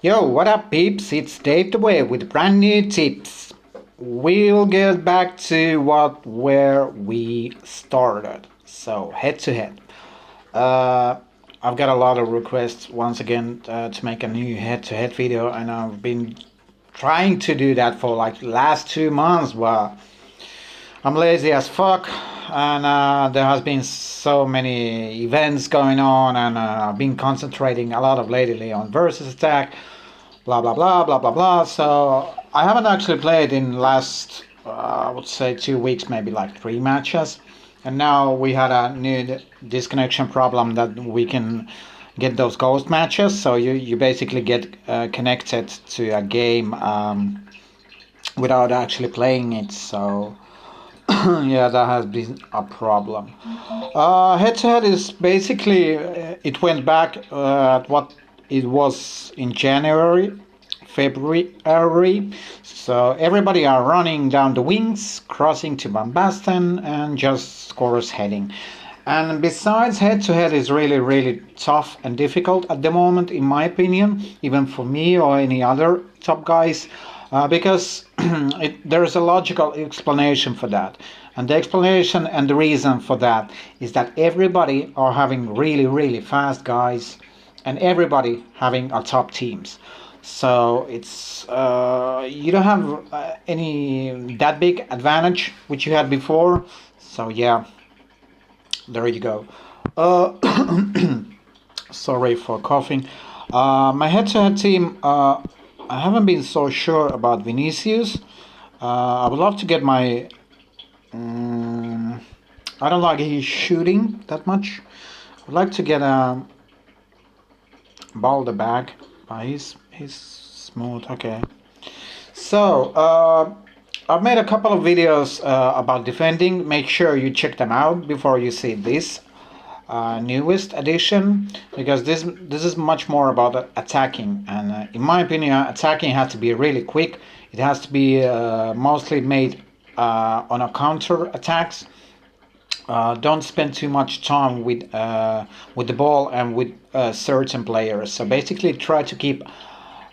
Yo, what up peeps? It's Dave the Wave with brand new tips. We'll get back to where we started. So head to head. Uh, I've got a lot of requests once again to make a new head to head video, and I've been trying to do that for like the last 2 months, but I'm lazy as fuck, and there has been so many events going on, and I've been concentrating a lot of lately on versus attack, blah blah blah blah blah blah. So I haven't actually played in last I would say 2 weeks, maybe like 3 matches, and now we had a new disconnection problem that we can get those ghost matches. So you basically get connected to a game without actually playing it. So yeah, that has been a problem. Head to head is basically it went back at what it was in January, February. So everybody are running down the wings, crossing to Van Basten, and just scores heading. And besides, head to head is really tough and difficult at the moment, in my opinion, even for me or any other top guys, because there's a logical explanation for that. And the explanation and the reason for that is that everybody are having really fast guys, and everybody having a top teams. So it's you don't have any that big advantage which you had before. So yeah, there you go. Uh, Sorry for coughing. My head-to-head team, I haven't been so sure about Vinicius. I would love to get my. I don't like his shooting that much. I'd like to get a ball the bag, but he's smooth. Okay. So I've made a couple of videos about defending. Make sure you check them out before you see this newest edition, because this is much more about attacking, and in my opinion attacking has to be really quick. It has to be mostly made on a counter attacks. Don't spend too much time with the ball and with certain players. So basically try to keep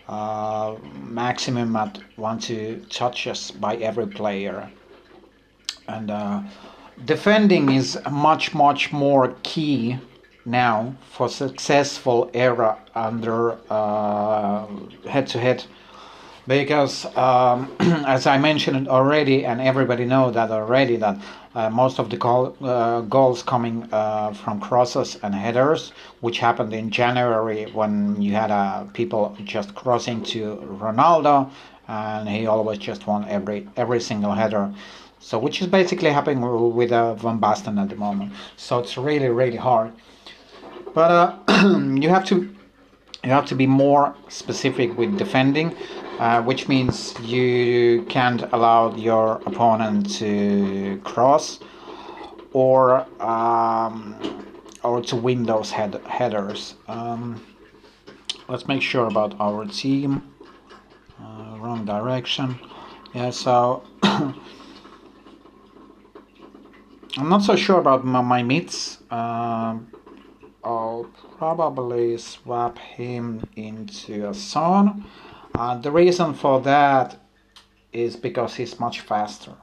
maximum at 1-2 touches by every player. And defending is much more key now for successful era under head to head, because as I mentioned already, and everybody know that already, that most of the goals coming from crosses and headers, which happened in January when you had people just crossing to Ronaldo, and he always just won every single header. So which is basically happening with Van Basten at the moment. So it's really hard. But you have to be more specific with defending, which means you can't allow your opponent to cross or to win those headers. Let's make sure about our team. Wrong direction. Yeah, so I'm not so sure about my mids. I'll probably swap him into a Son. The reason for that is because he's much faster.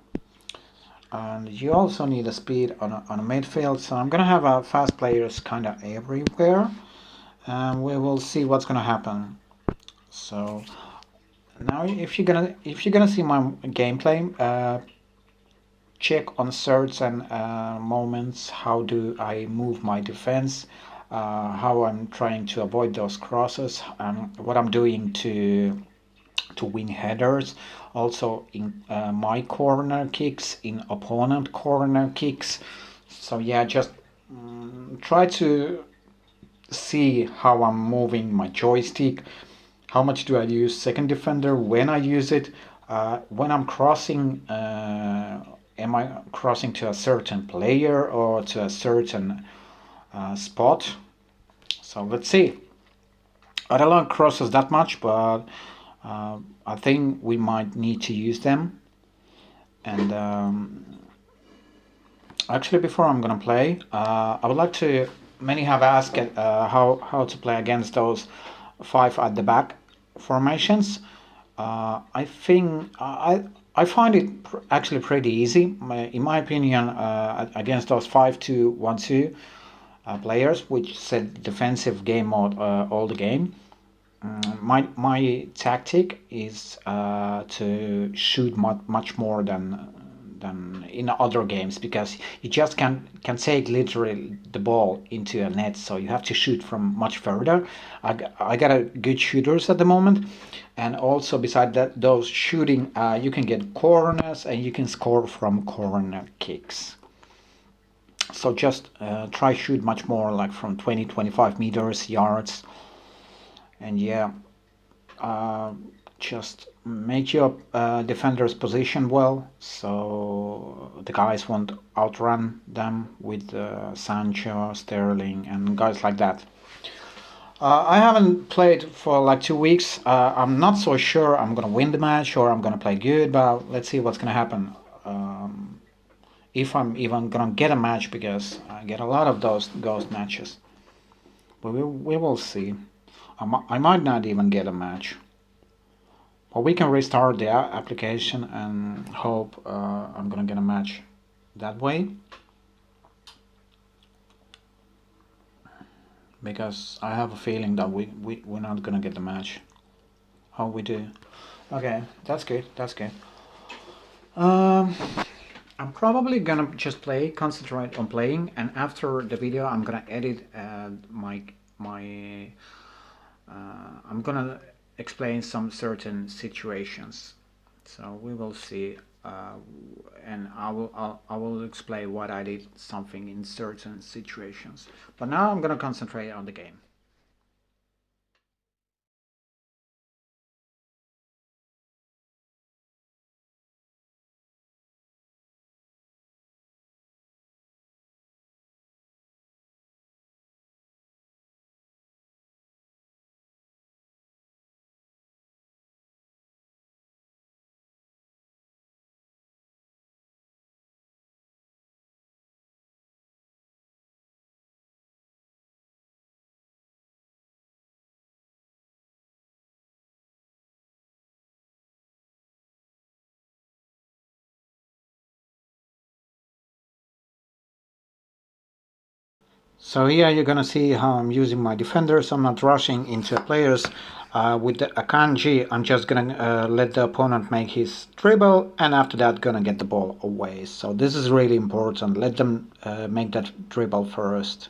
And you also need a speed on a midfield, so I'm gonna have fast players kind of everywhere, and we will see what's gonna happen. So now, if you're gonna see my gameplay, check on certain moments. How do I move my defense? How I'm trying to avoid those crosses, and what I'm doing to win headers. Also in my corner kicks, in opponent corner kicks. So yeah, just try to see how I'm moving my joystick. How much do I use second defender? When I use it? When I'm crossing, am I crossing to a certain player or to a certain spot? So let's see. I don't like crosses that much, but I think we might need to use them. And actually, before I'm gonna play, I would like to. Many have asked how to play against those 5 at the back formations. I think I find it actually pretty easy, in my opinion, against those 5-2-1-2 players, which set defensive game mode all the game. My tactic is to shoot much more than in other games, because you just can take literally the ball into a net, so you have to shoot from much further. I got a good shooters at the moment, and also beside that, those shooting, you can get corners and you can score from corner kicks. So just try shoot much more, like from 20-25 meters, yards, and yeah, uh, just make your defenders position well, so the guys won't outrun them with Sancho, Sterling, and guys like that. I haven't played for like 2 weeks. I'm not so sure I'm gonna win the match or I'm gonna play good, but let's see what's gonna happen. If I'm even gonna get a match, because I get a lot of those ghost matches. But we will see. I might not even get a match. But we can restart the application and hope I'm gonna get a match that way. Because I have a feeling that we're not gonna get the match. How we do? Okay, that's good. That's good. Um, I'm probably gonna just concentrate on playing, and after the video, I'm gonna edit my. I'm gonna explain some certain situations. So we will see, and I will explain what I did something in certain situations. But now I'm gonna concentrate on the game. So here you're gonna see how I'm using my defenders. I'm not rushing into players. With the Akanji, I'm just gonna let the opponent make his dribble, and after that gonna get the ball away. So this is really important. Let them make that dribble first.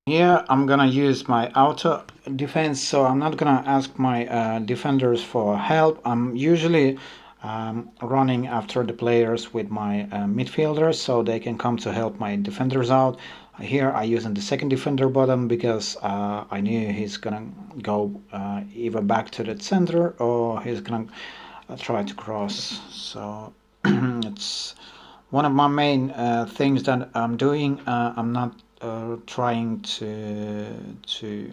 Here I'm gonna use my auto defense, so I'm not gonna ask my defenders for help. I'm usually running after the players with my midfielders, so they can come to help my defenders out. Here I using the second defender bottom, because I knew he's gonna go either back to the center or he's gonna try to cross. So it's one of my main things that I'm doing. I'm not trying to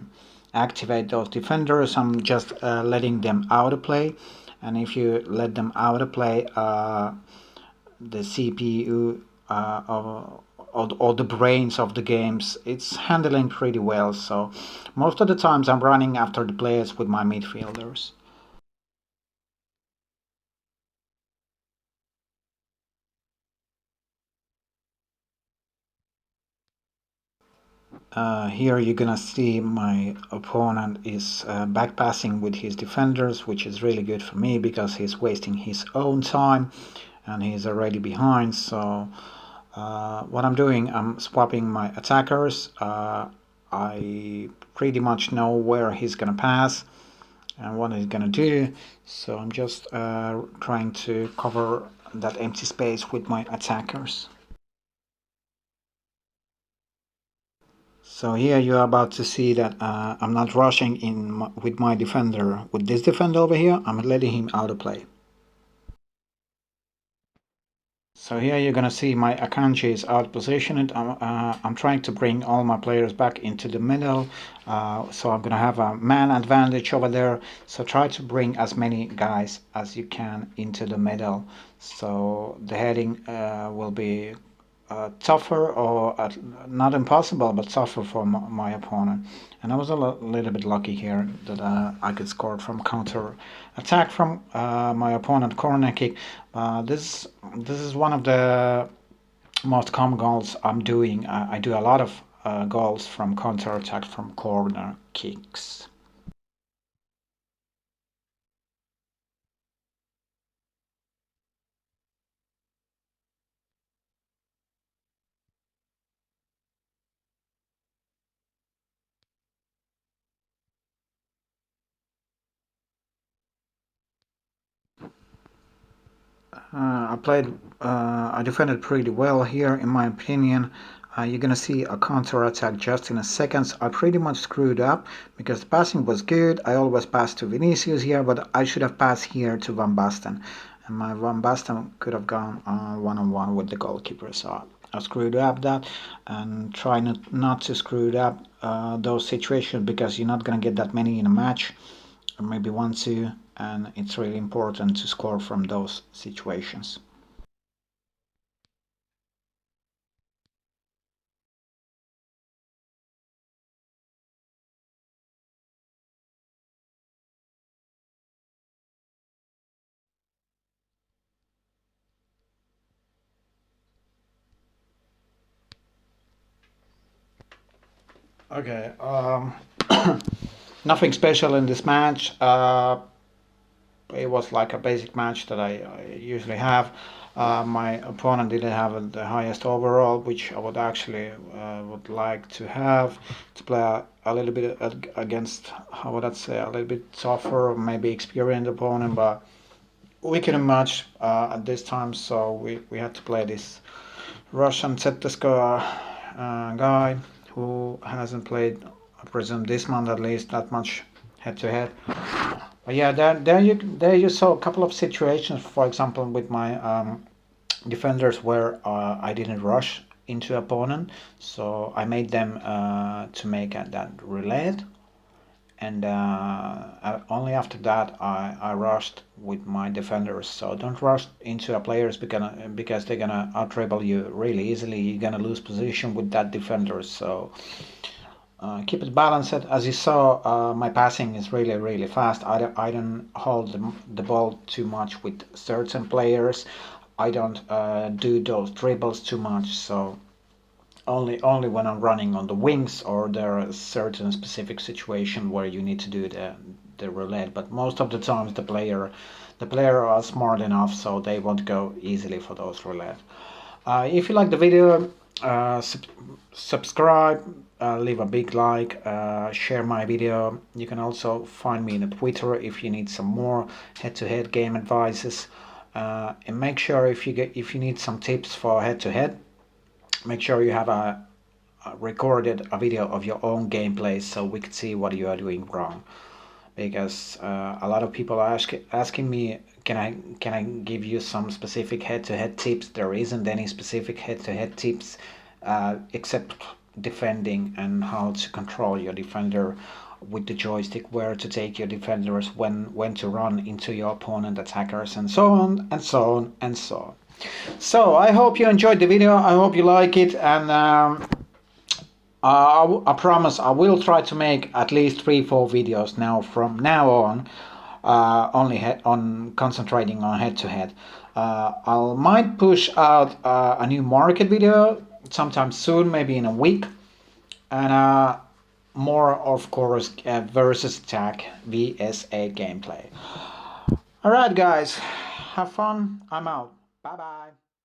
activate those defenders. I'm just letting them out of play, and if you let them out of play, the CPU or the brains of the games, it's handling pretty well. So most of the times I'm running after the players with my midfielders. Here you're gonna see my opponent is backpassing with his defenders, which is really good for me because he's wasting his own time and he's already behind. So What I'm doing, I'm swapping my attackers. I pretty much know where he's gonna pass and what he's gonna do, so I'm just trying to cover that empty space with my attackers. So here you are about to see that I'm not rushing in with my defender. With this defender over here, I'm letting him out of play. So here you're gonna see my Akanji is out positioned. I'm trying to bring all my players back into the middle, so I'm gonna have a man advantage over there. So try to bring as many guys as you can into the middle, so the heading will be tougher, or not impossible, but tougher for my opponent. And I was a little bit lucky here that I could score from counter attack from my opponent corner kick. This is one of the most common goals I'm doing. I do a lot of goals from counter attack from corner kicks. I defended pretty well here, in my opinion. You're gonna see a counter attack just in a second. I pretty much screwed up because the passing was good. I always passed to Vinicius here, but I should have passed here to Van Basten, and my Van Basten could have gone one-on-one with the goalkeeper. So I screwed up that, and try not to screw up those situations, because you're not gonna get that many in a match, or maybe 1-2, and it's really important to score from those situations. Okay, nothing special in this match. It was like a basic match that I usually have. My opponent didn't have the highest overall, which I would actually would like to have, to play a little bit against, how would I say, a little bit tougher, maybe experienced opponent, but we couldn't match at this time, so we had to play this Russian ZSK guy who hasn't played, I presume this month at least, that much head to head. But yeah, there you saw a couple of situations, for example, with my defenders where I didn't rush into opponent, so I made them to make that roulette, and only after that I rushed with my defenders. So don't rush into a players because they're gonna out dribble you really easily. You're gonna lose position with that defender. So keep it balanced. As you saw, my passing is really fast. I don't hold the ball too much with certain players. I don't do those dribbles too much. So only when I'm running on the wings, or there are certain specific situation where you need to do the roulette. But most of the times the player are smart enough, so they won't go easily for those roulette. If you like the video, subscribe, leave a big like, share my video. You can also find me in Twitter if you need some more head-to-head game advices. And make sure if you need some tips for head-to-head, make sure you have recorded a video of your own gameplay, so we could see what you are doing wrong. Because a lot of people are asking me, can I give you some specific head-to-head tips? There isn't any specific head-to-head tips except defending and how to control your defender with the joystick, where to take your defenders, when to run into your opponent attackers, and so on and so on and so on. So I hope you enjoyed the video. I hope you like it, and I promise I will try to make at least 3-4 videos now from now on, only on concentrating on head-to-head. I might push out a new market video sometime soon, maybe in a week, and more, of course, versus attack VSA gameplay. Alright guys, have fun. I'm out. Bye bye.